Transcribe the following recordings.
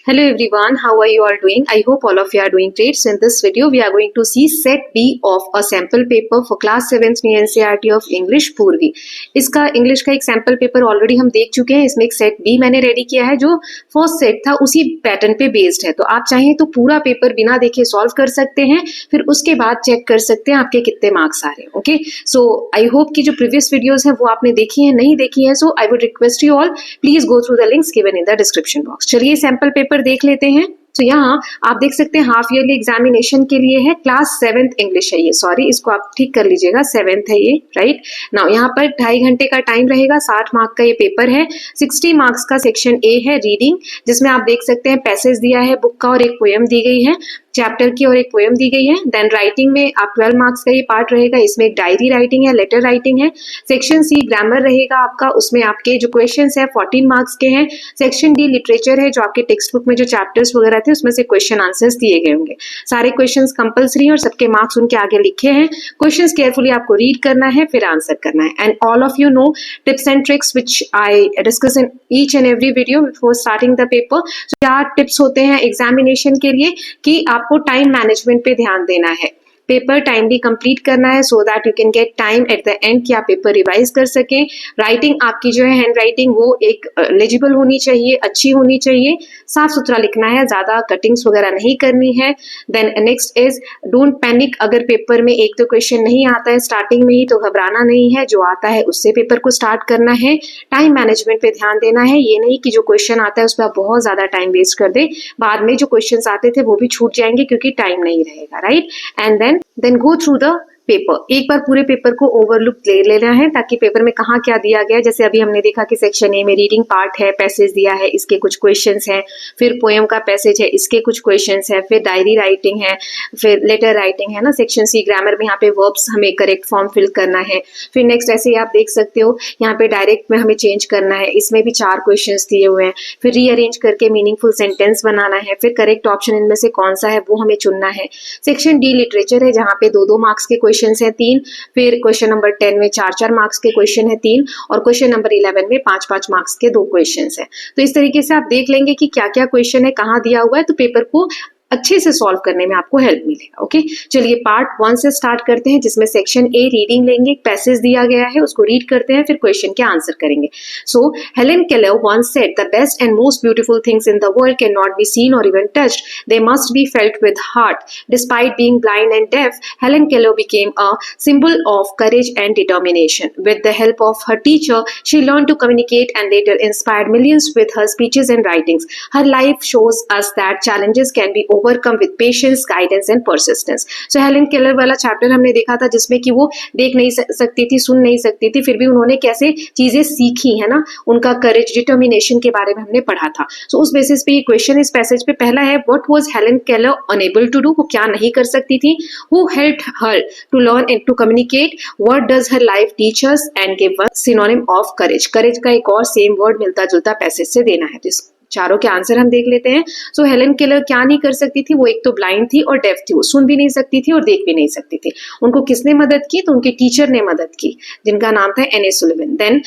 Hello everyone, how are you all doing? I hope all of you are doing great. So in this video, we are going to see set B of a sample paper for class 7th में NCERT of English पूर्वी. इसका English का एक sample paper already हम देख चुके हैं. इसमें एक सेट बी मैंने रेडी किया है जो फर्स्ट सेट था उसी पैटर्न पे बेस्ड है. तो आप चाहें तो पूरा पेपर बिना देखे सॉल्व कर सकते हैं, फिर उसके बाद चेक कर सकते हैं आपके कितने मार्क्स आ रहे हैं. ओके, सो आई होप कि जो प्रीवियस वीडियोज हैं वो आपने देखी है, नहीं देखी है, so I would request you all please go through the links given in the description box. चलिए सैम्पल पेपर देख लेते हैं. तो यहाँ आप देख सकते हैं हाफ ईयरली एग्जामिनेशन के लिए है, क्लास 7th इंग्लिश है ये, सॉरी इसको आप ठीक कर लीजिएगा, 7th है ये, राइट. नाउ यहाँ पर 2.5 घंटे का टाइम रहेगा, 60 मार्क का ये पेपर है. 60 मार्क्स का सेक्शन ए है रीडिंग, जिसमें आप देख सकते हैं पैसेज दिया है बुक का और एक पोएम दी गई है, चैप्टर की और एक पोएम दी गई है. देन राइटिंग में आप 12 मार्क्स का ये पार्ट रहेगा, इसमें एक डायरी राइटिंग है, लेटर राइटिंग है. सेक्शन सी ग्रामर रहेगा आपका, उसमें आपके जो क्वेश्चंस है 14 मार्क्स के हैं. सेक्शन डी लिटरेचर है, जो आपके टेक्स्ट बुक में जो चैप्टर्स वगैरह थे उसमें से क्वेश्चन आंसर्स दिए गए होंगे. सारे क्वेश्चंस कंपल्सरी हैं और सबके मार्क्स उनके आगे लिखे हैं. क्वेश्चंस केयरफुली आपको रीड करना है, फिर आंसर करना है. And all of you know tips and tricks which I discuss in each and every video before starting the paper. क्या टिप्स होते हैं एग्जामिनेशन के लिए कि आपको टाइम मैनेजमेंट पे ध्यान देना है, पेपर टाइमली कंप्लीट करना है so that you can get time at the end कि आप पेपर रिवाइज कर सकें. राइटिंग आपकी जो है हैंड राइटिंग वो एक लेजिबल होनी चाहिए, अच्छी होनी चाहिए, साफ सुथरा लिखना है, ज्यादा कटिंग्स वगैरह नहीं करनी है. Then next is don't panic. अगर पेपर में एक तो क्वेश्चन नहीं आता है स्टार्टिंग में ही तो घबराना नहीं है, जो आता है उससे पेपर को स्टार्ट करना है. टाइम मैनेजमेंट पे ध्यान देना है, ये नहीं कि जो क्वेश्चन आता है उस पर आप बहुत ज्यादा टाइम वेस्ट कर दे, बाद में जो क्वेश्चन आते थे वो भी छूट जाएंगे क्योंकि टाइम नहीं रहेगा, right. And then go through the paper. एक बार पूरे पेपर को ओवरलुक ले लेना है ताकि पेपर में कहाँ क्या दिया गया है. जैसे अभी हमने देखा कि सेक्शन ए में रीडिंग पार्ट है, पैसेज दिया है, इसके कुछ क्वेश्चंस हैं, फिर पोएम का पैसेज है, इसके कुछ क्वेश्चंस है, फिर डायरी राइटिंग है, फिर लेटर राइटिंग है ना. सेक्शन सी ग्रामर में यहाँ पे वर्ब्स हमें करेक्ट फॉर्म फिल करना है. फिर नेक्स्ट ऐसे ही आप देख सकते हो यहाँ पे डायरेक्ट में हमें चेंज करना है, इसमें भी 4 क्वेश्चन दिए हुए हैं. फिर रीअरेंज करके मीनिंगफुल सेंटेंस बनाना है, फिर करेक्ट ऑप्शन इनमें से कौन सा है वो हमें चुनना है. सेक्शन डी लिटरेचर है जहाँ पे 2-2 मार्क्स के क्वेश्चन है 3, फिर क्वेश्चन नंबर 10 में 4-4 मार्क्स के क्वेश्चन है 3, और क्वेश्चन नंबर 11 में 5-5 मार्क्स के 2 क्वेश्चन है. तो इस तरीके से आप देख लेंगे कि क्या क्या क्वेश्चन है, कहाँ दिया हुआ है, तो पेपर को अच्छे से सॉल्व करने में आपको हेल्प मिलेगा. ओके, चलिए पार्ट 1 से स्टार्ट करते हैं, जिसमें सेक्शन ए रीडिंग लेंगे, पैसेज दिया गया है उसको रीड करते हैं, फिर क्वेश्चन के आंसर करेंगे. So Helen Keller once said the best and most beautiful things in the world cannot be seen or even touched, they must be felt with heart. Despite being blind and deaf, Helen Keller became a symbol of courage and determination. With the help of her teacher, she learned to communicate and later inspired millions with her speeches and writings. Her life shows us that challenges can be overcome with patience, guidance and persistence. So Helen Keller वाला chapter हमने देखा था जिसमें कि वो देख नहीं सकती थी, सुन नहीं सकती थी, फिर भी उन्होंने कैसे चीजें सीखी है ना, उनका करेज, डिटर्मिनेशन के बारे में हमने पढ़ा था. So उस बेसिस पे ये क्वेश्चन इस पैसेज पे पहला है, what was Helen Keller unable to do, वो क्या नहीं कर सकती थी. Who helped her to learn and to communicate, what does her life teach us, and give us synonym of courage. Courage का एक और सेम वर्ड मिलता जुलता पैसेज से देना है. तो चारों के आंसर हम देख लेते हैं. सो हेलेन केलर क्या नहीं कर सकती थी, वो एक तो ब्लाइंड थी और डेफ थी, वो सुन भी नहीं सकती थी और देख भी नहीं सकती थी. उनको किसने मदद की, तो उनके टीचर ने मदद की जिनका नाम था Anne A Sullivan. Then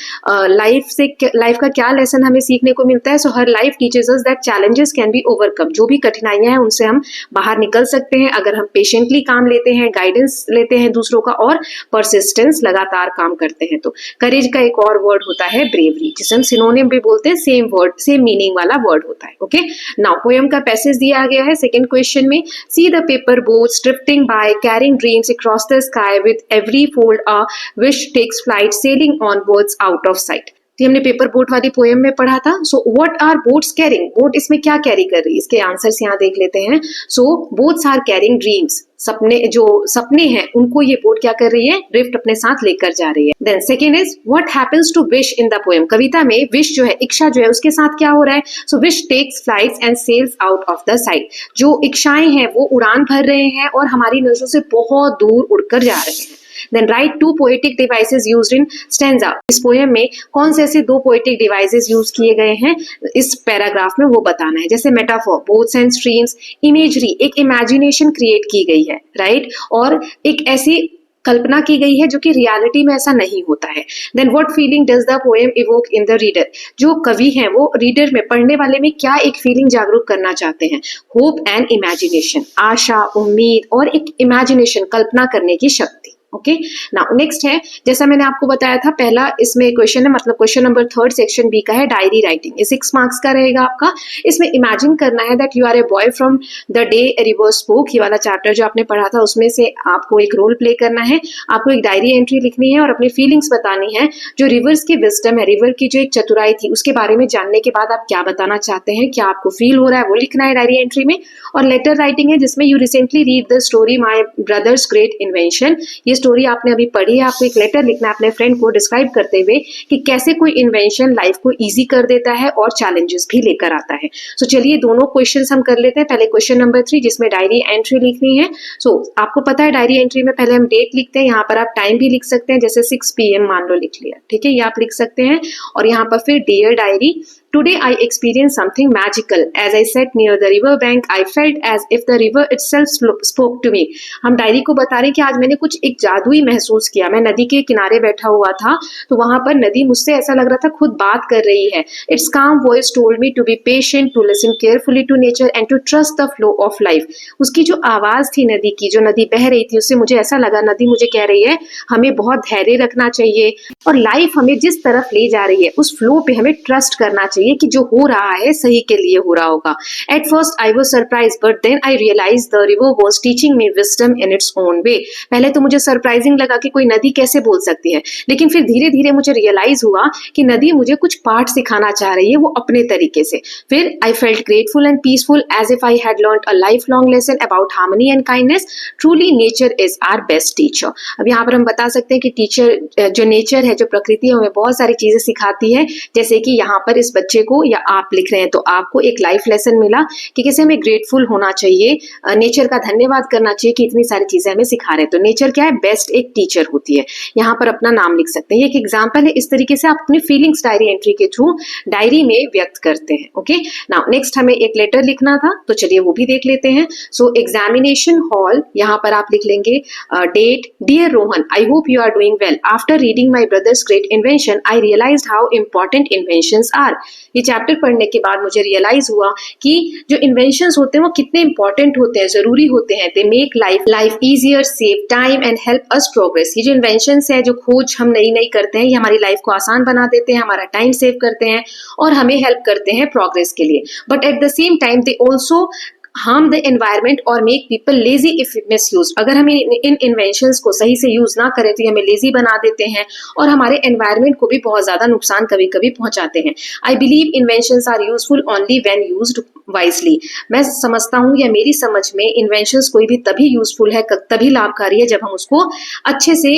life का क्या लेसन हमें सीखने को मिलता है. So her life teachers us that challenges can be overcome. जो भी कठिनाइयां हैं उनसे हम बाहर निकल सकते हैं अगर हम पेशेंटली काम लेते हैं, गाइडेंस लेते हैं दूसरों का, और परसिस्टेंस लगातार काम करते हैं. तो करेज का एक और वर्ड होता है ब्रेवरी, जिसे हम सिनोनिम भी बोलते हैं, सेम वर्ड सेम मीनिंग वाला वर्ड होता है. ओके, नाउ पोएम का पैसेज दिया गया है सेकंड क्वेश्चन में. See the paper boats drifting by carrying dreams across the sky with every fold a wish takes flight sailing onwards out of sight. हमने paper boat वाली poem में पढ़ा था. So what are boats carrying, boat इसमें क्या carry कर रही है, इसके आंसर्स यहाँ देख लेते हैं. सो बोट्स आर कैरिंग ड्रीम्स, सपने, जो सपने हैं उनको ये बोट क्या कर रही है, ड्रिफ्ट अपने साथ लेकर जा रही है. Then second is what happens to wish in the poem. कविता में विश जो है, इच्छा जो है, उसके साथ क्या हो रहा है. So wish takes flights and sails out of the sight. जो इच्छाएं हैं वो उड़ान भर रहे हैं और हमारी नजरों से बहुत दूर उड़कर जा रहे हैं. Then write 2 poetic devices used in stanza. इस पोएम में कौन से ऐसे 2 poetic devices यूज किए गए हैं इस पैराग्राफ में वो बताना है. जैसे metaphor, boats and streams, imagery, एक इमेजिनेशन क्रिएट की गई है, राइट, और एक ऐसी कल्पना की गई है, जो कि रियलिटी में ऐसा नहीं होता है। Then what feeling does the poem evoke in the reader, जो कवि हैं वो रीडर में, पढ़ने वाले में क्या एक फीलिंग जागरूक करना चाहते हैं। होप एंड इमेजिनेशन, आशा, उम्मीद और एक इमेजिनेशन, कल्पना करने की शक्ति। ओके, नाउ नेक्स्ट है, जैसा मैंने आपको बताया था, पहला इसमें क्वेश्चन है, मतलब क्वेश्चन नंबर 3 सेक्शन बी का है, डायरी राइटिंग। ये 6 मार्क्स का रहेगा आपका। इसमें इमेजिन करना है that you are a boy from the day a river spoke, ये वाला चैप्टर जो आपने पढ़ा था उसमें से आपको एक रोल प्ले करना है। आपको एक डायरी एंट्री लिखनी है और अपनी फीलिंग्स बतानी है। जो रिवर्स की विजडम है, रिवर की जो एक चतुराई थी, उसके बारे में जानने के बाद आप क्या बताना चाहते हैं, क्या आपको फील हो रहा है, वो लिखना है डायरी एंट्री में। और लेटर राइटिंग है, जिसमें you recently read the story my brothers great invention, ये स्टोरी आपने अभी पढ़ी है। आपको एक लेटर लिखना है अपने फ्रेंड को डिस्क्राइब करते हुए कि कैसे कोई इन्वेंशन लाइफ को इजी कर देता है और चैलेंजेस भी लेकर आता है। सो चलिए दोनों क्वेश्चंस हम कर लेते हैं। पहले क्वेश्चन नंबर 3, जिसमें डायरी एंट्री लिखनी है। सो आपको पता है डायरी एंट्री में पहले हम डेट लिखते हैं, यहाँ पर आप टाइम भी लिख सकते हैं, जैसे 6 PM मान लो लिख लिया, ठीक है, ये आप लिख सकते हैं। और यहाँ पर फिर dear diary, Today I experienced something magical. As I sat near the river bank, I felt as if the river itself spoke to me. हम डायरी को बता रहे हैं कि आज मैंने कुछ एक जादुई महसूस किया। मैं नदी के किनारे बैठा हुआ था, तो वहां पर नदी मुझसे ऐसा लग रहा था खुद बात कर रही है। Its calm voice told me to be patient, to listen carefully to nature and to trust the flow of life. उसकी जो आवाज थी नदी की, जो नदी बह रही थी, उससे मुझे ऐसा लगा नदी मुझे कह रही है हमें बहुत धैर्य रखना चाहिए और लाइफ हमें जिस तरफ ले जा रही है उस फ्लो पे हमें ट्रस्ट करना चाहिए कि जो हो रहा है सही के लिए हो रहा होगा। At first I was surprised, but then I realized the river was teaching me wisdom in its own way. पहले तो मुझे सरप्राइजिंग लगा कि कोई नदी कैसे बोल सकती है, लेकिन फिर धीरे धीरे मुझे रियलाइज हुआ कि नदी मुझे कुछ पाठ सिखाना चाह रही है, वो अपने तरीके से। फिर I felt grateful and peaceful as if I had learned a lifelong lesson about harmony and kindness. Truly nature is our best teacher. अब यहाँ पर हम बता सकते हैं कि टीचर जो नेचर है, जो प्रकृति है, हमें बहुत सारी चीजें सिखाती है। जैसे कि यहाँ पर इस बच्चे को या आप लिख रहे हैं तो आपको एक लाइफ लेसन मिला कि कैसे हमें ग्रेटफुल होना चाहिए, नेचर का धन्यवाद करना चाहिए कि इतनी सारी चीजें हमें सिखा रहे हैं। तो नेचर क्या है, बेस्ट एक टीचर होती है। यहाँ पर अपना नाम लिख सकते हैं, ये एक एग्जाम्पल है। इस तरीके से आप अपनी फीलिंग्स डायरी एंट्री के थ्रू डायरी में व्यक्त करते हैं। ओके, नाउ नेक्स्ट हमें एक लेटर लिखना था, तो चलिए वो भी देख लेते हैं। सो एग्जामिनेशन हॉल, यहाँ पर आप लिख लेंगे date, dear Rohan, I hope you are doing well. After reading my brothers great invention I realised how important inventions are. ये चैप्टर पढ़ने के बाद मुझे रियलाइज हुआ कि जो इन्वेंशंस होते हैं वो कितने इंपॉर्टेंट होते हैं, जरूरी होते हैं। They make life easier, save time and help us progress. ये जो इन्वेंशंस है, जो खोज हम नई नई करते हैं, ये हमारी लाइफ को आसान बना देते हैं, हमारा टाइम सेव करते हैं और हमें हेल्प करते हैं प्रोग्रेस के लिए। But at the same time they also harm the environment or make people lazy if misused. अगर हम इन इन्वेंशंस को सही से यूज ना करें तो ये हमें लेजी बना देते हैं और हमारे एनवायरनमेंट को भी बहुत ज्यादा नुकसान कभी कभी पहुंचाते हैं। I believe inventions are useful only when used wisely. मैं समझता हूँ या मेरी समझ में इन्वेंशंस कोई भी तभी यूजफुल है, तभी लाभकारी है, जब हम उसको अच्छे से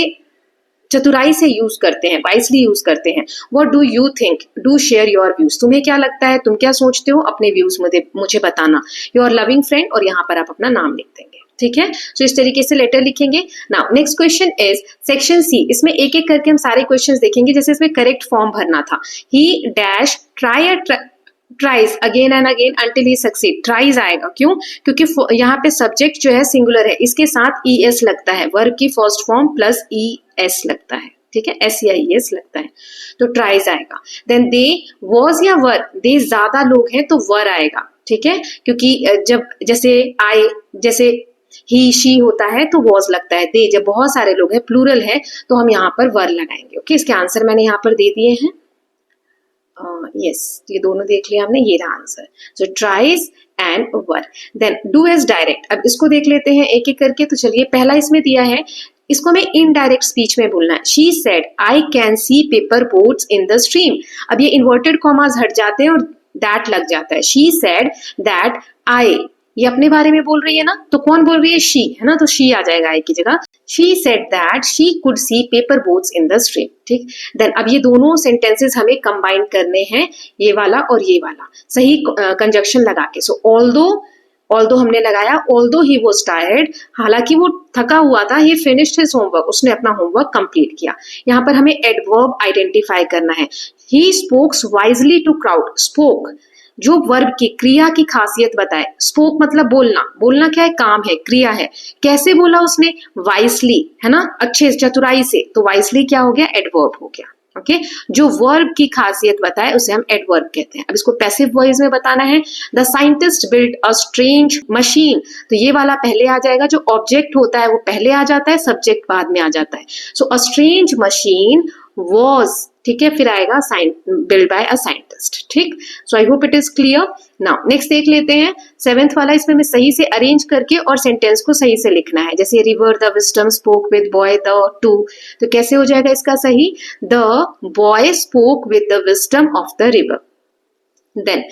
चतुराई से यूज करते हैं, वाइजली यूज करते हैं। What do you think, do share your views. तुम्हें क्या लगता है, तुम क्या सोचते हो, अपने व्यूज मुझे बताना। योर लविंग फ्रेंड, और यहाँ पर आप अपना नाम लिख देंगे, ठीक है। तो इस तरीके से लेटर लिखेंगे। Now next question is section C. इसमें एक एक करके हम सारे क्वेश्चंस देखेंगे। जैसे इसमें करेक्ट फॉर्म भरना था, ही dash tries again and again until he succeed. Tries आएगा, क्यों? क्योंकि यहाँ पे सब्जेक्ट जो है सिंगुलर है, इसके साथ ES लगता है, वर्ब की फर्स्ट फॉर्म प्लस ES लगता है, ठीक है, SEIS लगता है, तो ट्राइज आएगा। देन दे वॉज या वर, दे ज्यादा लोग हैं तो वर आएगा, ठीक है, क्योंकि जब जैसे ही शी होता है तो वॉज लगता है। दे जब बहुत सारे लोग हैं, प्लूरल है, तो हम यहाँ पर वर लगाएंगे। ओके, इसके आंसर मैंने यहाँ पर दे दिए हैं। यस, ये दोनों देख लिया हमने, ये रहा answer. So tries and war. Then do as direct. अब इसको देख लेते हैं एक एक करके। तो चलिए, पहला इसमें दिया है, इसको हमें इनडायरेक्ट स्पीच में बोलना है। She said I can C paper boats in the stream. अब ये इन्वर्टेड कॉमास हट जाते हैं और दैट लग जाता है। शी सेड दैट आई, ये अपने बारे में बोल रही है ना, तो कौन बोल रही है, शी है ना, तो शी आ जाएगा आई की जगह। She said that she could C paper boats in the stream, ठीक। देन अब ये दोनों सेंटेंसेस हमें कंबाइन करने हैं, ये वाला और ये वाला, सही कंजक्शन लगा के। सो ऑल्दो हमने लगाया, ऑल्दो ही वॉज टायर्ड, हालांकि वो थका हुआ था, ही फिनिश्ड हिज होमवर्क, उसने अपना होमवर्क कंप्लीट किया। यहाँ पर हमें एडवर्ब आइडेंटिफाई करना है। He spokes wisely to crowd. Spoke जो वर्ब की क्रिया की खासियत बताए। स्पोक मतलब बोलना, बोलना क्या है, काम है, क्रिया है। कैसे बोला उसने, वाइसली, है ना, अच्छे चतुराई से, तो वाइसली क्या हो गया, एडवर्ब हो गया। ओके जो वर्ब की खासियत बताए उसे हम एडवर्ब कहते हैं। अब इसको पैसिव वॉइस में बताना है, the scientist build a strange machine, तो ये वाला पहले आ जाएगा, जो ऑब्जेक्ट होता है वो पहले आ जाता है, सब्जेक्ट बाद में आ जाता है। So a strange machine was, ठीक है, फिर आएगा बिल्ड बाय अ साइंटिस्ट। ठीक, so I hope it is clear. Now next देख लेते हैं 7th वाला, इसमें मैं सही से अरेंज करके और सेंटेंस को सही से लिखना है। जैसे river the wisdom spoke with boy the two, तो कैसे हो जाएगा इसका सही, the boy spoke with the wisdom of the river. Then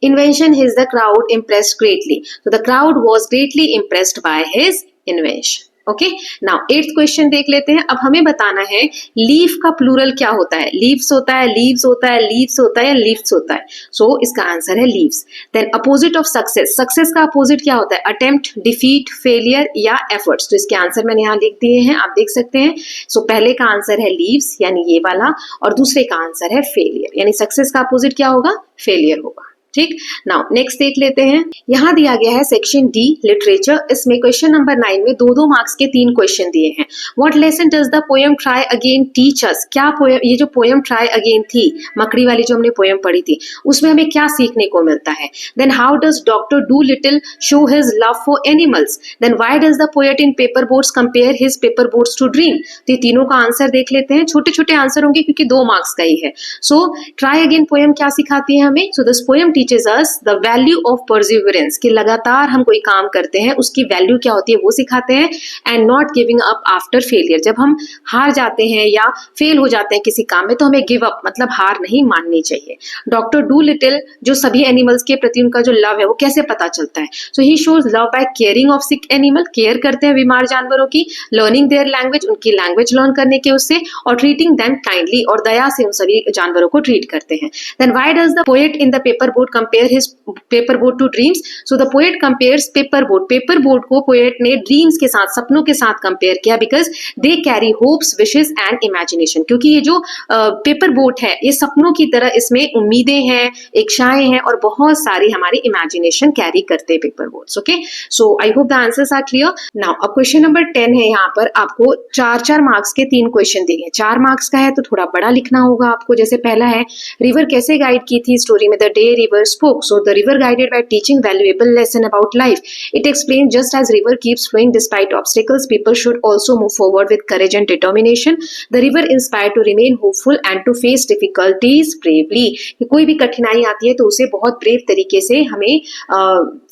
invention his the crowd impressed greatly, so the crowd was greatly impressed by his invention। Okay now 8th question देख लेते हैं। अब हमें बताना है लीफ का प्लूरल क्या होता है, लीव्स होता है, लीव्स होता है, लीव्स होता है या लीव्स होता है। सो इसका आंसर है leaves. Then opposite of success, success का अपोजिट क्या होता है, अटेम्प्ट, डिफीट, फेलियर या एफर्ट्स। तो इसके आंसर मैंने यहाँ लिख दिए हैं, आप देख सकते हैं। सो पहले का आंसर है लीव्स यानी ये वाला, और दूसरे का आंसर है फेलियर, यानी सक्सेस का अपोजिट क्या होगा, फेलियर होगा। ठीक, नाउ नेक्स्ट देख लेते हैं। यहाँ दिया गया है सेक्शन डी लिटरेचर, इसमें क्वेश्चन नंबर 9 में 2-2 मार्क्स के 3 क्वेश्चन दिए हैं। What lesson does the poem try again teach us, क्या पोएम, ये जो पोएम ट्राई अगेन थी, मकड़ी वाली जो हमने पोएम पढ़ी थी, उसमें हमें क्या सीखने को मिलता है। Then how does doctor Dolittle show his love for animals, then why does the poet in paper boats compare his paper boats to dream. तो ये तीनों का आंसर देख लेते हैं, छोटे छोटे आंसर होंगे क्योंकि 2 मार्क्स का ही है। सो ट्राई अगेन पोएम क्या सिखाती है हमें, so this poem teaches us the value of perseverance, कि लगातार हम कोई काम करते हैं उसकी वैल्यू क्या होती है वो सिखाते हैं। And not giving up after failure, जब हम हार जाते हैं या फेल हो जाते हैं किसी काम में तो हमें गिव अप मतलब हार नहीं माननी चाहिए। डॉक्टर डू लिटिल जो सभी एनिमल्स के प्रति उनका जो लव है वो कैसे पता चलता है, so he shows love by caring of sick animal, care करते हैं बीमार जानवरों की, लर्निंग देयर लैंग्वेज, उनकी लैंग्वेज लर्न करने के उससे, और ट्रीटिंग देम काइंडली, और दया से उन सभी जानवरों को ट्रीट करते हैं। Then why does the poet in the paper boat compare his paper boat to dreams, so the poet compares paper boat को पोएट ने ड्रीम्स के साथ, सपनों के साथ कंपेयर किया, because they carry hopes, wishes and imagination, क्योंकि ये जो पेपर बोट है ये सपनों की तरह, इसमें उम्मीदें हैं, इच्छाएं हैं और बहुत सारी हमारी इमेजिनेशन कैरी करते हैं paper boats. Okay, so I hope the answers are clear. Now अब क्वेश्चन नंबर 10 है, यहाँ पर आपको 4-4 मार्क्स के 3 क्वेश्चन दिए हैं। 4 मार्क्स का है तो थोड़ा बड़ा लिखना होगा आपको। जैसे पहला है, रिवर कैसे गाइड की थी स्टोरी में, the day river spoke, so the river guided by teaching valuable lesson about life. It explains just as river keeps flowing despite obstacles, people should also move forward with courage and determination. The river inspired to remain hopeful and to face difficulties bravely. कि कोई भी कठिनाई आती है तो उसे बहुत brave तरीके से हमें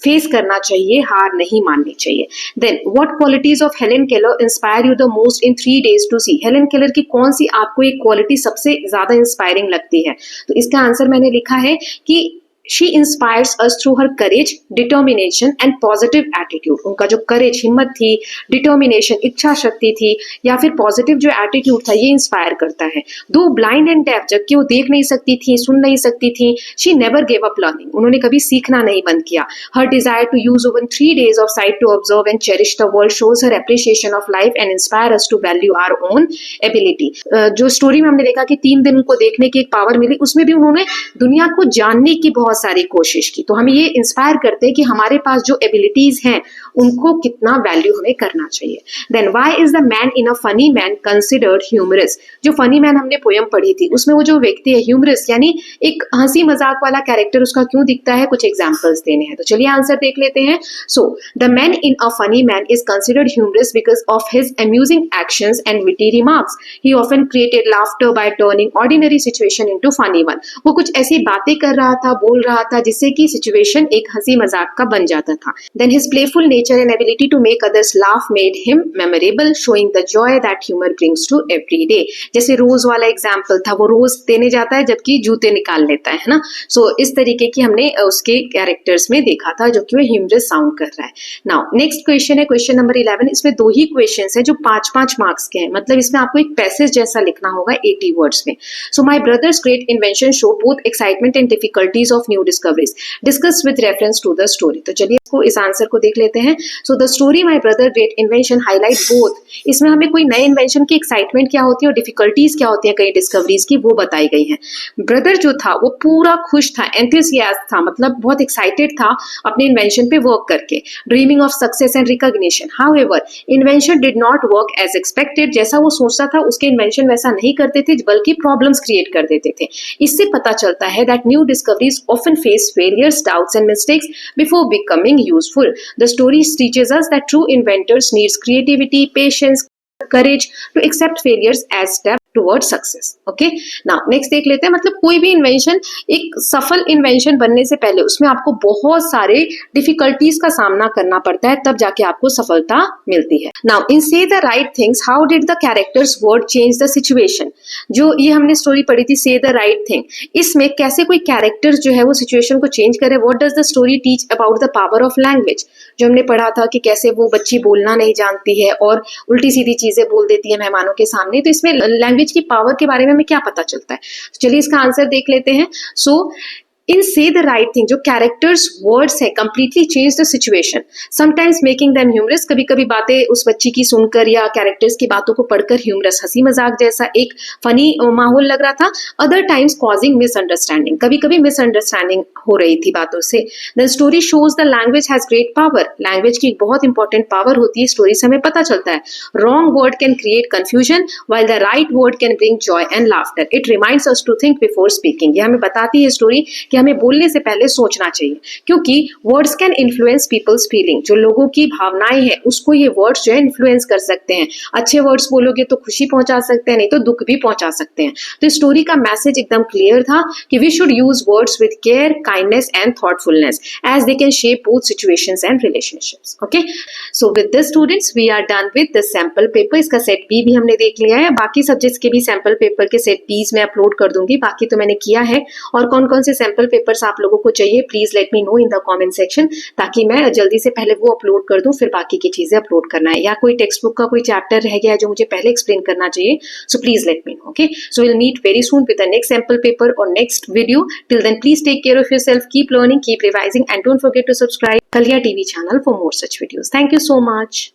फेस करना चाहिए, हार नहीं माननी चाहिए। Then what qualities of Helen Keller inspire you the most in 3 days to see? Helen Keller की कौन सी आपको एक क्वालिटी सबसे ज्यादा इंस्पायरिंग लगती है, तो इसका आंसर मैंने लिखा है कि She inspires us through her courage, determination and positive attitude. उनका जो courage, हिम्मत थी, determination, इच्छा शक्ति थी, या फिर positive जो attitude था, ये inspire करता है। दो blind and deaf, जबकि वो देख नहीं सकती थी, सुन नहीं सकती थी, she never gave up learning. उन्होंने कभी सीखना नहीं बंद किया। Her desire to use even 3 days of sight to observe and cherish the world shows her appreciation of life and inspire us to value our own ability. जो story में हमने देखा कि 3 दिन उनको देखने की एक पावर मिली, उसमें भी उन्होंने दुनिया को जानने की बहुत सारी कोशिश की। तो हमें ये इंस्पायर करते हैं कि हमारे पास जो एबिलिटीज हैं उनको कितना वैल्यू हमें करना चाहिए। Then why is the man in a funny man considered humorous, जो फनी मैन हमने पोयम पढ़ी थी उसमें वो जो व्यक्ति है ह्यूमरस यानी एक हंसी मजाक वाला कैरेक्टर उसका क्यों दिखता है, कुछ एग्जांपल्स देने हैं। तो चलिए आंसर देख लेते हैं। So the man in a funny man is considered humorous because of his amusing actions and witty remarks, he often created laughter by turning ordinary situation into funny one. वो कुछ ऐसी बातें कर रहा था, बोल रहा था जिससे कि सिचुएशन एक हंसी मजाक का बन जाता था। Then his playful nature and ability to make others laugh made him memorable, showing the joy that humour brings to every day. जैसे रोज वाला एग्जांपल था, वो रोज देने जाता है जबकि जूते निकाल लेता है ना। सो इस तरीके की हमने उसके कैरेक्टर्स में देखा था जो कि वो ह्यूमरस साउंड कर रहा है। नाउ नेक्स्ट क्वेश्चन है क्वेश्चन नंबर 11। इसमें 2 ही क्वेश्चन है जो 5-5 मार्क्स के हैं, मतलब इसमें आपको एक पैसेज जैसा लिखना होगा 80 वर्ड्स में। So my brothers great invention show both excitement and difficulties of new discoveries, discuss with reference to the story. तो चलिए को इस आंसर को देख लेते हैं। So the story my brother great invention highlight both, इसमें हमें कोई नए इन्वेंशन की एक्साइटमेंट क्या होती है और डिफिकल्टीज क्या होती है कई डिस्कवरीज की, वो बताई गई है। ब्रदर जो था वो पूरा खुश था, एंथुसियास्ट था, मतलब बहुत एक्साइटेड था अपने इन्वेंशन पे वर्क करके, dreaming of success and recognition. However invention did not work as expected, जैसा वो सोचता था उसके इन्वेंशन वैसा नहीं करते थे बल्कि प्रॉब्लम्स क्रिएट कर देते थे। इससे पता चलता है that new discoveries often face failures, doubts and mistakes before becoming useful. The story teaches us that true inventors needs creativity, patience, courage to accept failures as step towards success. Okay, now next देख लेते हैं, मतलब कोई भी invention, एक सफल invention बनने से पहले उसमें आपको बहुत सारे डिफिकल्टीज का सामना करना पड़ता है, तब जाके आपको सफलता मिलती है। Now in Say the Right Things, how did the characters word change the situation? जो ये हमने स्टोरी पढ़ी थी Say the Right Thing, इसमें कैसे कोई कैरेक्टर जो है वो सिचुएशन को चेंज करे। What does the story teach about the power of language? जो हमने पढ़ा था कि कैसे वो बच्ची बोलना नहीं जानती है और उल्टी सीधी चीजें बोल देती है मेहमानों के सामने, तो इसमें लैंग्वेज की पावर के बारे में हमें क्या पता चलता है। चलिए इसका आंसर देख लेते हैं। सो इन से द राइट थिंग जो कैरेक्टर्स वर्ड्स है completely change the situation, sometimes making them humorous, कभी कभी बातें उस बच्ची की सुनकर या कैरेक्टर्स की बातों को पढ़कर ह्यूमरस, हंसी मजाक जैसा एक फनी माहौल लग रहा था। अदर टाइम्स कॉजिंग मिसअंडरस्टैंडिंग, कभी कभी मिसअंडरस्टैंडिंग हो रही थी बातों से। The story shows the language has great power, language की एक बहुत इंपॉर्टेंट पावर होती है, स्टोरी से हमें पता चलता है। Wrong word can create confusion while the right word can bring joy and laughter, it reminds us to think before speaking. ये हमें बताती है स्टोरी कि हमें बोलने से पहले सोचना चाहिए, क्योंकि words can influence people's feeling, जो लोगों की भावनाएं हैं उसको ये वर्ड्स जो है इन्फ्लुएंस कर सकते हैं। अच्छे वर्ड्स बोलोगे तो खुशी पहुंचा सकते हैं, नहीं तो दुख भी पहुंचा सकते हैं। तो स्टोरी का मैसेज एकदम क्लियर था कि we should use words with care, kindness and thoughtfulness as they can shape both situations and relationships. Okay, so with this students we are done with the sample paper. इसका set B भी हमने देख लिया है, बाकी subjects के भी sample paper के सेट बीज में अपलोड कर दूंगी, बाकी तो मैंने किया है। और कौन कौन से सैंपल पेपर्स आप लोगों को चाहिए please let me no in the comment section, ताकि मैं जल्दी से पहले वो अपलोड कर दूं, फिर बाकी की चीजें अपलोड करना है। या कोई टेक्स्ट बुक का कोई चैप्टर रह गया है जो मुझे पहले एक्सप्लेन करना चाहिए, so please let me know. Okay, so will meet very soon with the next sample paper और next video. Till then please take care of yourself, keep learning, keep revising and don't forget to subscribe Kalya TV channel for more such videos. Thank you so much.